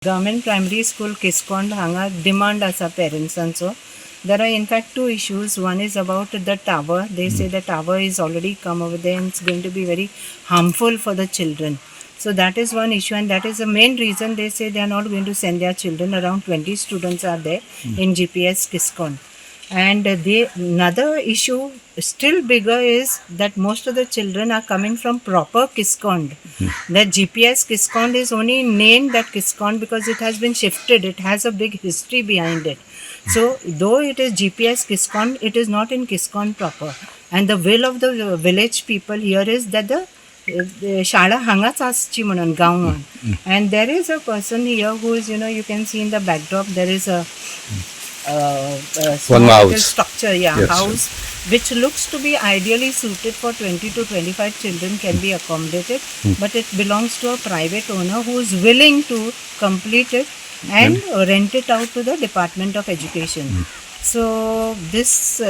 Government primary school Kiskond hanga demand asa parentsancho. There are in fact two issues. One is about the tower. They say the tower is already come over there and it's going to be very harmful for the children. So that is one issue, and that is the main reason they say they are not going to send their children. Around 20 students are there in GPS Kiskond. And another issue still bigger is that most of the children are coming from proper Kiskond. That GPS Kiskond is only named that Kiskond because it has been shifted. It has a big history behind it. So though it is GPS Kiskond, it is not in Kiskond proper. And the will of the village people here is that the शाळा हांगाच आसची म्हणून गांवान. And there is a person here who is, you can see in the backdrop, there is a one house structure, yes, house, which looks to be ideally suited for 20 to 25 children can be accommodated, but it belongs to a private owner who is willing to complete it and rent it out to the Department of Education. So this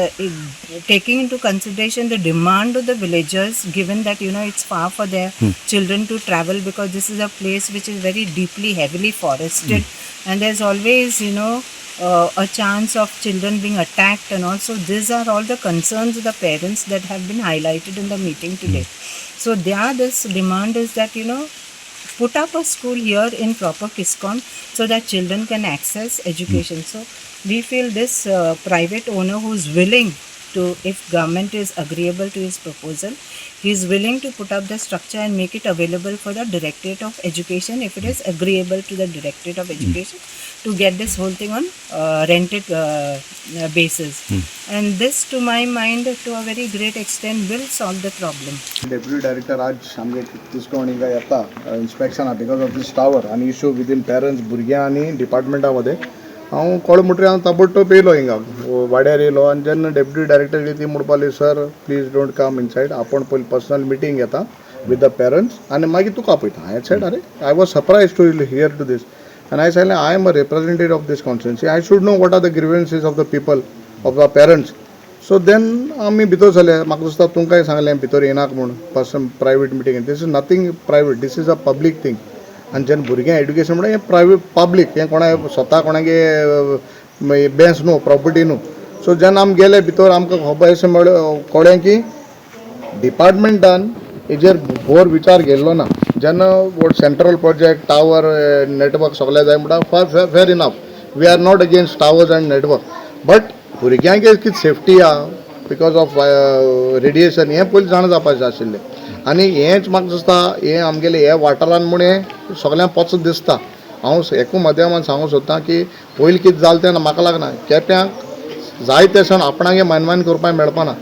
taking into consideration the demand of the villagers, given that it's far for their children to travel, because this is a place which is very deeply heavily forested, and there's always a chance of children being attacked, and also these are all the concerns of the parents that have been highlighted in the meeting today. So this demand is that put up a school here in proper Kiskond so that children can access education. So we feel this private owner who is willing to, if government is agreeable to his proposal, he is willing to put up the structure and make it available for the Directorate of Education, if it is agreeable to the Directorate of Education, to get this whole thing on rented basis. And this, to my mind, to a very great extent, will solve the problem. Deputy Director आज आमगे किस्कोण हिंगा येता इन्स्पेक्शना because of this tower आनी issue within parents भुरग्यां आनी डिपार्टमेंटा मदें हांव कळ्ळें म्हणटरी हांव ताबडतोब येयलो हिंगा वाड्यार येयलो आनी जेन्ना डेप्युटी डायरेक्टर गेली ती म्हणपाली sir please don't come inside आपण पयलीं पर्सनल मिटींग घेता विथ द पेरंट्स आनी मागीर तुका आपयता. हांवें सेड अरे I was surprise to hear to this and I said I am a representative of this constituency. I should know what are the grievances of the people, of the parents. So then आमी भितर सरले. म्हाका दिसता तुमकांय सांगलें भितर येनाक म्हूण person private meeting. This is nothing private, this is a public thing. आनी जेन्ना भुरग्यां एड्युकेशन म्हणल्यार हें प्रायवेट पब्लीक, हें कोणा स्वता कोणागे बेंस न्हू, प्रॉपर्टी न्हू. सो जेन्ना आमी गेले भितर आमकां खबर अशें कळ्ळें की डिपार्टमेंटान हेजेर भोर विचार केल्लो ना. जेन्ना सेंट्रल प्रोजेक्ट टावर नेटवर्क सगळें जाय म्हणटा फेर enough, we are not against towers and network, but भुरग्यांक कितें सेफ्टी आहा बिकॉज ऑफ रेडिएशन हें पयलीं जाण जावपाचें आशिल्लें. आनी हेंच म्हाका दिसता हें आमगेलें हे वाठारान म्हूण हें सगळ्यांक पच दिसता. हांव एकू माध्यमान सांगूं सोदतां की पयलीं कितें जालें तें म्हाका लागना, केप्यांक जाय ते सण आपणागे मनमानी करपाक मेळपाना.